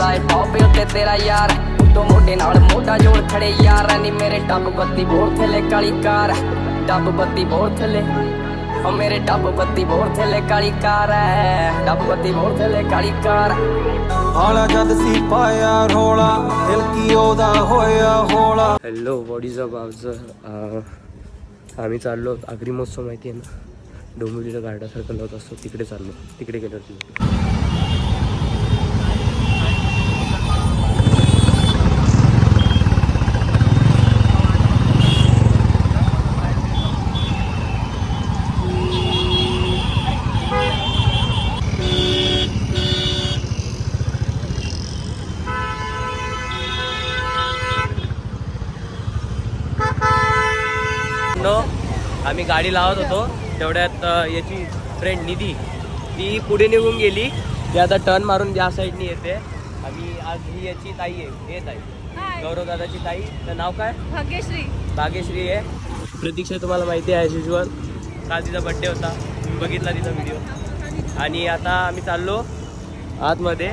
नचदा है टॉप उत्ते तेरा यार तो मोटे नाल मोटा जोड़ खड़े यार नी मेरे डब बत्ती बोर थले काली कार डब बत्ती बोर थले ओ मेरे डब बत्ती बोर थले काली कार है डब बत्ती बोर थले काली कार आला जद सी पाया रोला दिल की ओदा होया Hola. Hello what is up आमचं आम्ही चाललो आगरी महोत्सव माहिती आहे ना डोंबिवलीला गार्डन सर्कल होत असतो तिकडे चाललो तिकडे गेलो होती आम्ही गाडी लावत होतो तेवढ्यात याची फ्रेंड निधी ती पुढे निघून गेली ती आता टर्न मारून या साईडनी येते आम्ही आज ही याची ताई आहे येत आहे गौरव दादाची ताई तर नाव काय भाग्यश्री आहे प्रतीक्षा तुम्हाला माहिती आहे युजुअल काल तिचा बड्डे होता मी बघितला तिचा व्हिडिओ आणि आता आम्ही चाललो आतमध्ये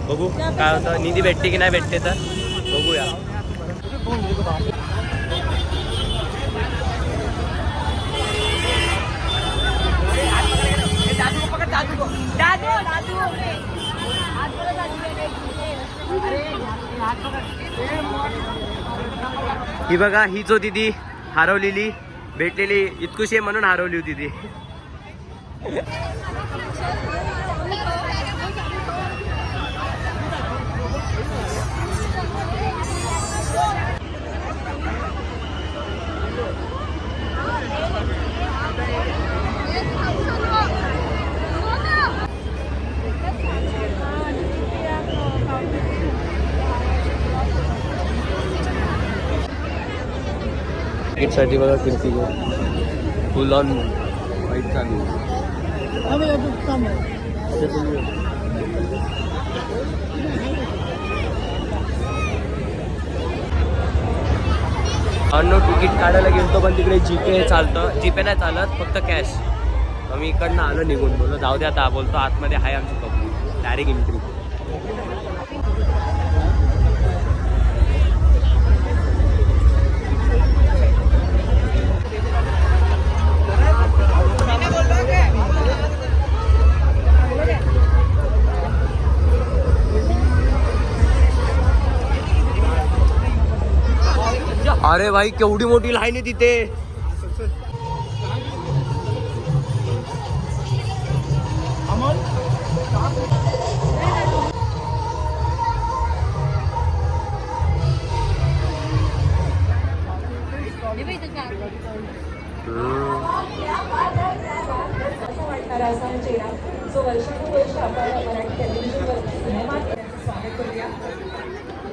बघू काय होतं निधी भेटते की नाही भेटते तर बघूया ही बघा हीच होती ती हरवलेली भेटलेली इतकुशी आहे म्हणून हरवली होती ती साठी बघा कीर्ती फुल ऑन वाईट चालू तिकीट काढायला गेलतो पण तिकडे जीपे चालतं जीपे नाही चालत फक्त कॅश आम्ही इकडनं आलो निघून बोललो जाऊ दे आता बोलतो आतमध्ये आहे आमची पब्लिक डायरेक्ट एंट्री अरे भाई केवढी मोठी लाईन आहे तिथे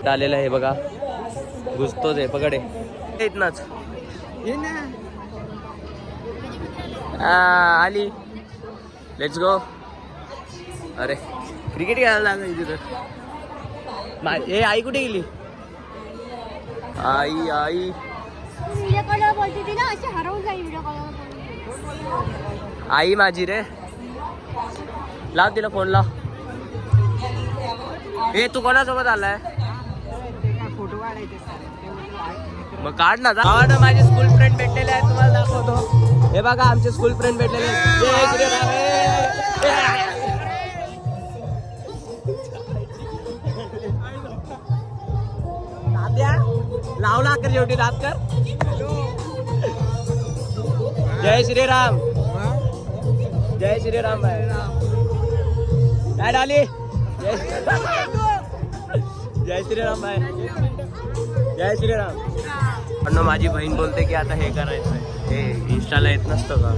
आलेला आहे बघा घुसतोच आहे पकडे इतनाच आली लेट्स गो अरे क्रिकेट खेळायला लागली तिथं हे आई कुठे गेली आई आई आई माझी रे लाव तिला फोन लाव हे तू कोणासोबत आलाय मग काढ ना माझे स्कूल फ्रेंड भेटलेले आहेत तुम्हाला दाखवतो हे बघा आमचे स्कूल फ्रेंड भेटलेले लावला कर शेवटी रात कर जय श्रीराम जय श्रीराम काय डाली जय श्रीराम भाई जय श्रीराम पण माझी बहीण बोलते की आता हे करायचं आहे हे इंस्टाला येत नसतं का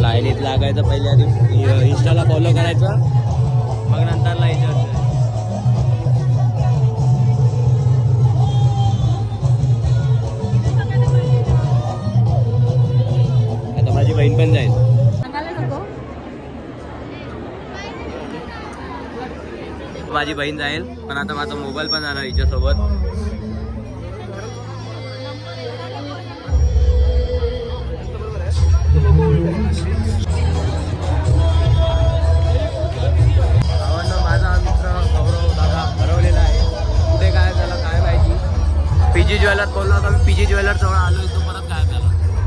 लाईनीत लागायचं पहिले आधी इंस्टाला फॉलो करायचं मग नंतर लाईन आता माझी बहीण पण जाईल माझी बहीण जाईल पण आता माझा मोबाईल पण जाणार हिच्यासोबत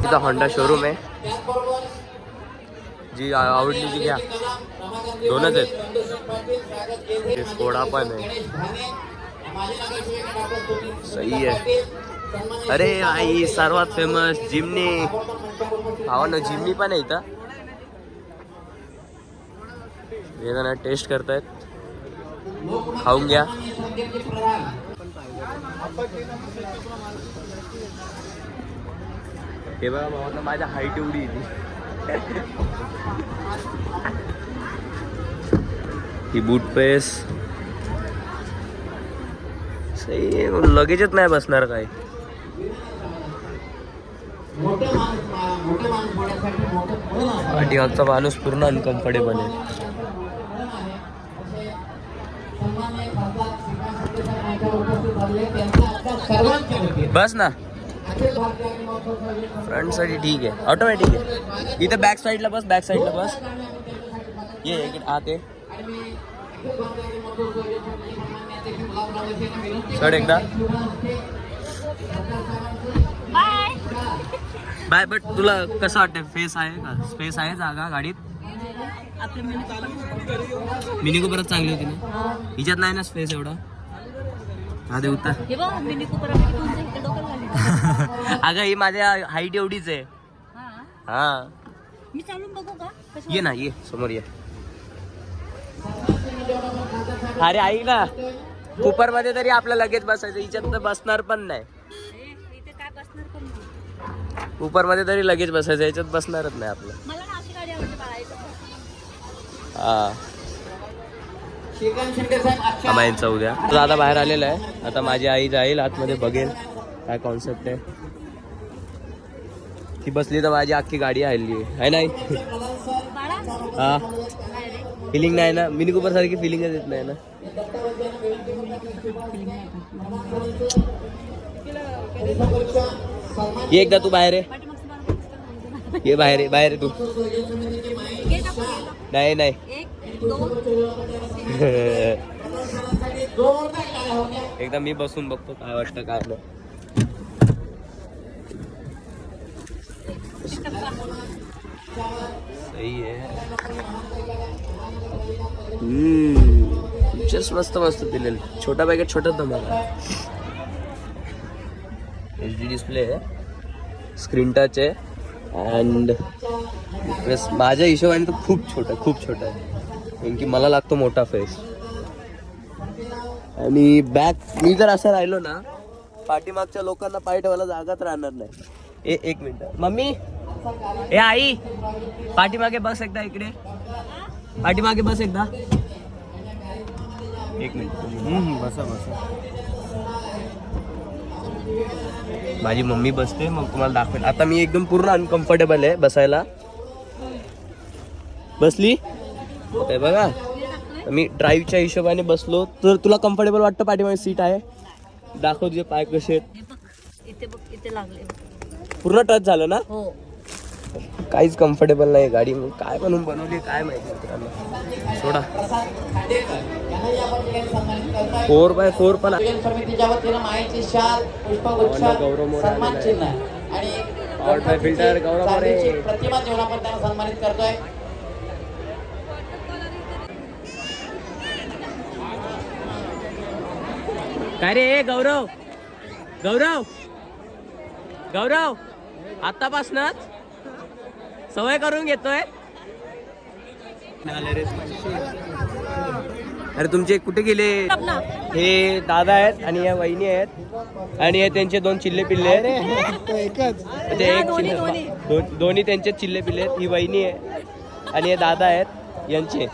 इथं होंडा शोरूम आहे. जी आवडली ती घ्या. दोनच आहेत. स्कोडा पण आहे. सही आहे. अरे आई सर्वात फेमस जिमनी. भावानं जिमनी पण आहे इथं. हे जण टेस्ट करतायत. खाऊन घ्या. हे बघा भावानं माझ्या हाईट एवढी येते. ही बूट पेस सही. लगेचच नाही बसणार काय. पाठीमागचा माणूस पूर्ण अनकम्फर्टेबल आहे. बस ना फ्रंट साठी ठीक आहे. ऑटोमॅटिक आहे. इथं बॅक साईडला बस. बॅक साईडला बस. ये इकडे आत आहे. चढ एकदा. बाय. बट तुला कसं वाटतं? फेस आहे का? स्पेस आहे जागा गाडीत? मिनी कूपरच चांगली होती ना. हिच्यात नाही ना स्पेस एवढा. हा दे उतर. अगं ही माझ्या हाईट एवढीच आहे. हा मी चालून बघू का? ये ना. ये समोर ये. अरे ऐक ना, कुपर मध्ये तरी आपलं लगेच बसायचं. हिच्यात तर बसणार पण नाही. इथे काय बसणार पण नाही. कुपर मध्ये तरी लगेच बसायचं. याच्यात बसणारच नाही आपलं. मला ना अशी गाडी आवडते बाळायचं. हा यांचा उद्या दादा बाहेर आलेला आहे. आता माझी आई जाईल आतमध्ये, बघेल काय कॉन्सेप्ट आहे. ती बसली तर माझी अख्खी गाडी हल्ली आहे नाही. हा फिलिंग नाही ना. मिनी कुपर सारखी फिलिंगच येत नाही ना. ये एकदा तू बाहेर आहे. ये बाहेर आहे. बाहेर आहे तू. नाही नाही. एकदा मी बसून बघतो काय वाटतं काय नाही. सही आहे. पिक्चर्स मस्त मस्त दिलेले. छोटा पॅकेट छोटाच धमाका. HD डिस्प्ले आहे. स्क्रीन टच आहे. अँड माझ्या हिशोबाने तर खूप छोटा आहे. कारण की मला लागतो मोठा फेस. आणि बॅक मी जर असं राहिलो ना, पाठीमागच्या लोकांना पाय ठेवायला जागाच राहणार नाही. एक मिनिट मम्मी. ए आई पाठीमागे बस एकदा. इकडे पाठीमागे बस एकदा. एक मिनिट. बसा. माझी मम्मी बसते मग तुम्हाला दाखवेल. आता मी एकदम पूर्ण अनकम्फर्टेबल आहे बसायला. बसली ते बघा. मी ड्राईव्हच्या हिशोबाने बसलो तर तुला कम्फर्टेबल वाटतं? पाठीमागे सीट आहे. दाखव तुझे पाय कसे आहेत. इथे बघ, इथे लागले. पूर्ण टच झालं ना. हो. काहीच कम्फर्टेबल नाही गाडी. मग काय बनवून बनवली काय माहिती मित्रांनो. सोडा. 4x4 पण समितीच्या वतीनं माहिती शाल, पुष्पगुच्छ, सन्मान चिन्ह आणि फिल्टर गौरव मोरे प्रतिमा देऊन आपण त्यांना सन्मानित करतोय. काय रे गौरव आतापासूनच सवय करून घेतोय. अरे तुमचे कुठे गेले? हे दादा आहेत आणि या वहिनी आहेत आणि हे त्यांचे 2 चिल्ले पिल्ले आहेत. दोन्ही त्यांचे चिल्ले पिल्ले आहेत. ही वहिनी आहे आणि हे दादा आहेत यांचे.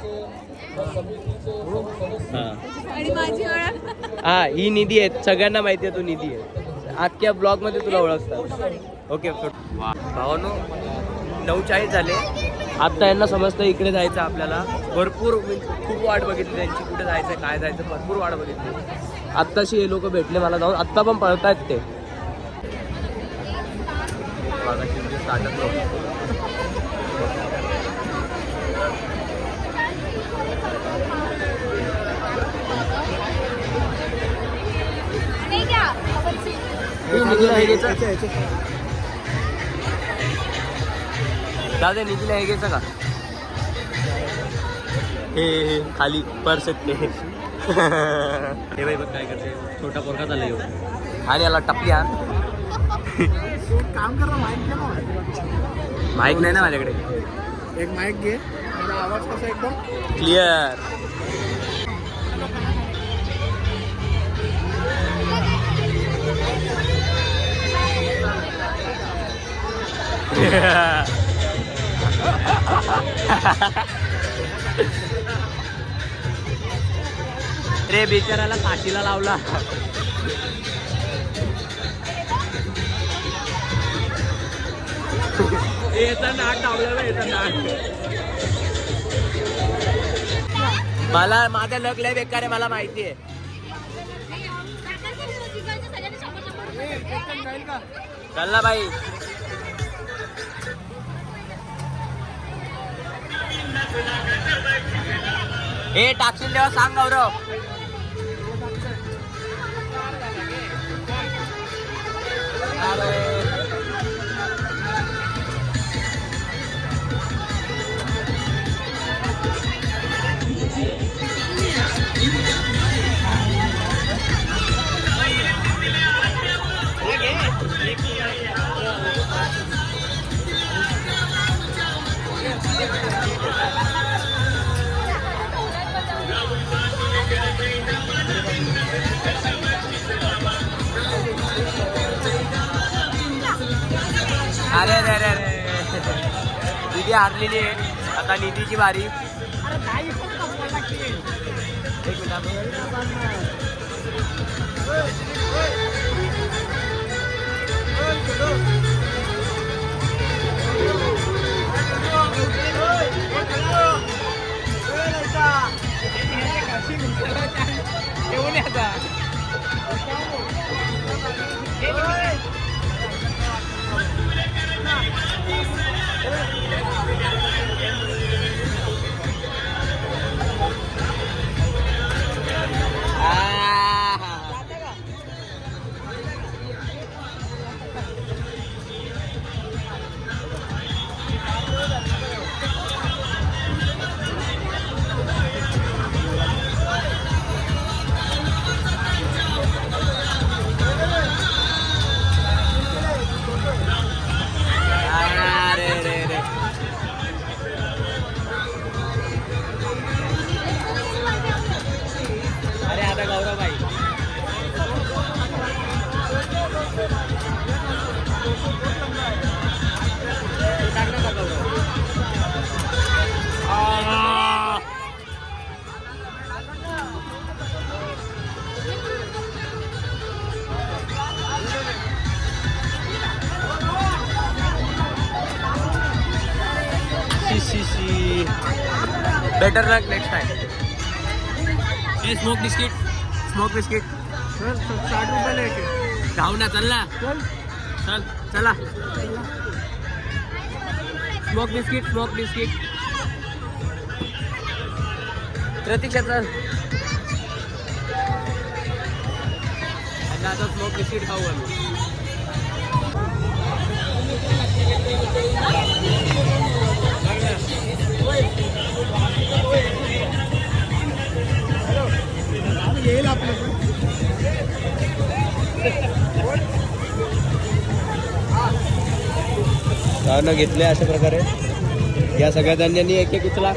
हा ही निधी आहेत. सगळ्यांना माहिती आहे तू निधी आहे. अख्ख्या ब्लॉग मध्ये तुला ओळखतात. ओके भावानो 9:40 झाले. आता यांना समजतं इकडे जायचं आपल्याला. भरपूर खूप वाट बघितली त्यांची. कुठे जायचं काय जायचं भरपूर वाट बघितली. आत्ताशी हे लोक भेटले मला जाऊन. आत्ता पण पळतायत ते. जाऊ दे निधीला हे घ्यायचं का हे खाली पर्स ते हे बाई बघ काय करते छोटा पोरका चालला येऊ आणि याला टपली आण काम कर माईक नाही ना माझ्याकडे एक माईक घे आवाज कसा एकदम क्लिअर रे बिचाराला फाशीला लावला याचा नाक डावला याचा नाक मला माझं लक लय बेकार आहे मला माहिती आहे चल ना बाई हे टाकशील तेव्हा सांग गौरव अरे अरे अरे अरे निधी हारलेली आहे आता निधीची बारी एक अरे आता गौरव भाई बेटर लक नेक्स्ट टाइम ये स्मोक बिस्किट 60 रुपये लेके जाऊ ना चल ना चल चला स्मोक बिस्किट प्रतीक्षा चल आता स्मोक बिस्किट खाऊ आम्ही येईल आपलं न घेतले अशा प्रकारे या सगळ्या धान्यांनी एक एक उचला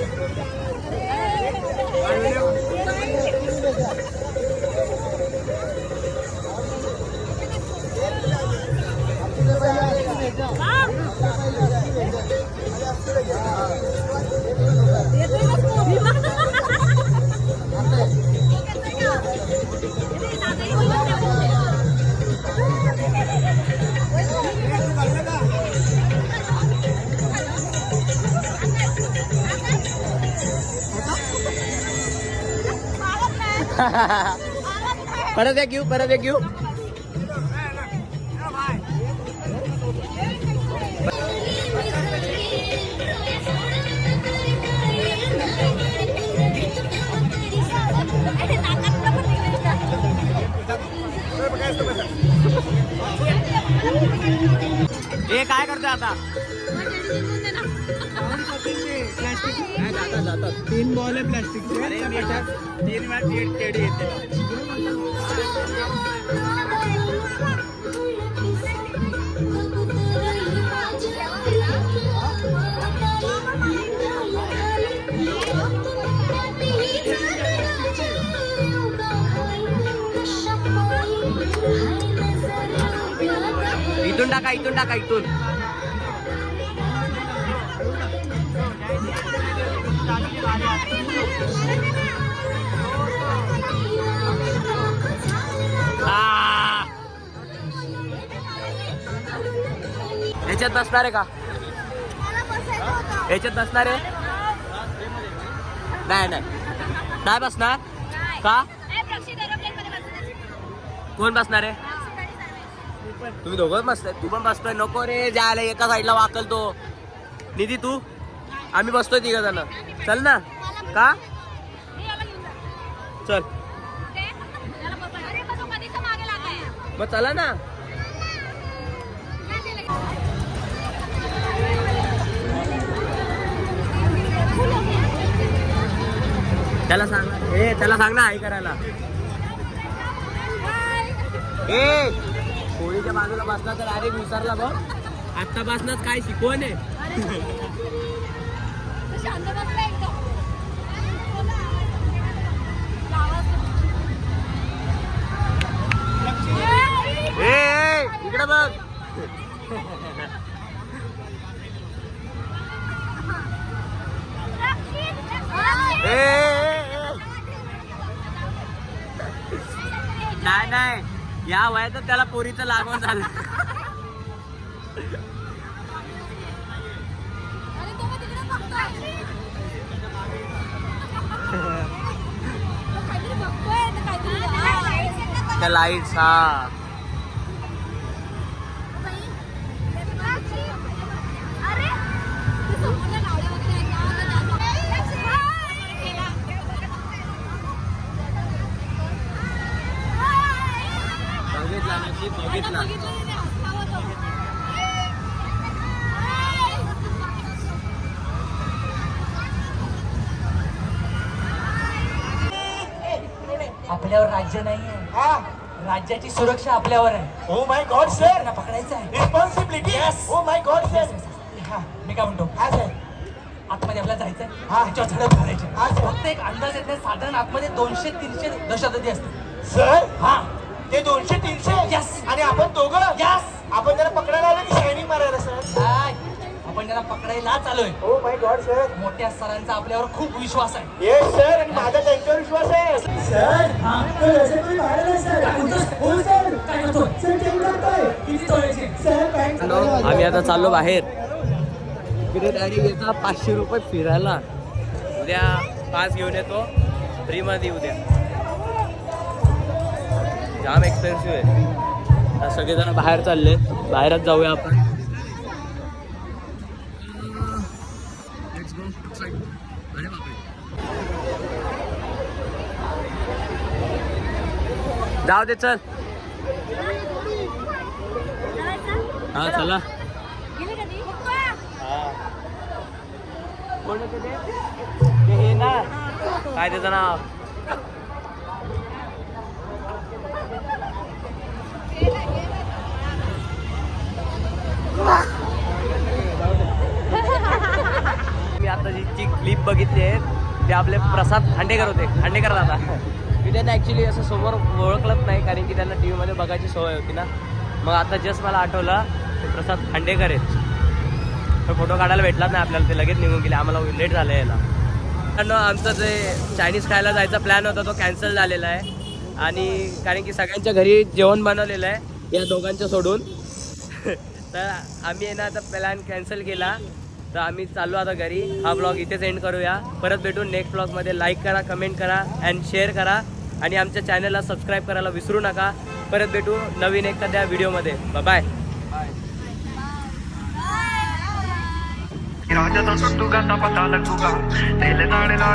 परत एक घेऊ हे काय करतोय आता 3 बॉल आहे प्लास्टिकचे. 3 वेळा टेडी येते. इथून टाका, इथून टाका, इथून. याच्यात बसणार आहे का? याच्यात बसणार आहे? नाही नाही नाही बसणार का? कोण बसणार आहे? तुम्ही दोघं बसताय. तू पण बसतोय? नको रे, जायला एका साईडला वाकल तो. निधी तू? आम्ही बसतोय 3 जण. चल ना. का? चल मग चला ना. त्याला सांग, त्याला सांग ना आई करायला. होळीच्या बाजूला बसला तर अरे विसरला बघ. आता बसणार काय शिकवण आहे. इकडे बघ. नाही नाही, या वयात त्याला पोरीचं लागवण झालं. त्या लाईट्स. हा बघितला. आपल्यावर राज्य नाहीये. राज्याची सुरक्षा आपल्यावर आहे. ओ माय गॉड सर, ना पकडायचं आहे. Responsibility. Oh my god sir. मी काय म्हणतो, हा सर. आतमध्ये आपल्याला जायचंय. हा. त्याच्यावर झडप घालायची. हा सर. फक्त एक अंदाज येत नाही, साधारण आतमध्ये 200-300 दहशतवादी असते. सर हा, ते 200-300. Yes. आणि आपण दोघं. यस. आपण त्याला पकडायला आलो की शायनिंग मारायला सर? आपण त्याला पकडायला चालूय. ओ माय गॉड सर. मोठ्या सरांचा आपल्यावर खूप विश्वास आहे. येस सर, आणि माझा त्यांच्यावर विश्वास आहे सर. आम्ही आता चाललो बाहेर. तिथे गाडी घेता 500 रुपये फिरायला. उद्या पास घेऊन येतो फ्रीमध्ये. उद्या जाम एक्सपेन्सिव्ह आहे. सगळेजण बाहेर चालले. बाहेरच जाऊया आपण. जाऊ दे, चल. हा चला. ते हे ना काय त्याचं नाव, मी आता जी क्लिप बघितली आहे ते आपले प्रसाद खांडेकर होते. खांडेकर दादा. मी त्यांना ॲक्च्युली असं समोर ओळखलंच नाही, कारण की त्यांना टी व्हीमध्ये बघायची सवय होती ना. मग आता जस्ट मला आठवलं ते प्रसाद खांडेकर आहेत. तर फोटो काढायला भेटलाच नाही आपल्याला. ते लगेच निघून गेले. आम्हाला लेट झालं यायला. कारण आमचं जे चायनीज खायला जायचा प्लॅन होता तो कॅन्सल झालेला आहे. आणि कारण की सगळ्यांच्या घरी जेवण बनवलेलं आहे या दोघांचं सोडून. तर आम्ही आहे ना आता प्लॅन कॅन्सल केला. तर आम्ही चाललो आता घरी. हा ब्लॉग इथेच एंड करूया. परत भेटून नेक्स्ट ब्लॉगमध्ये. लाईक करा, कमेंट करा अँड शेअर करा. आणि आमच्या चॅनलला सबस्क्राईब करायला विसरू नका. परत भेटू नवीन एखाद्या व्हिडिओमध्ये. बाय. राजा तो सुट्टूगा ना पता लगूगा तेले नाड़े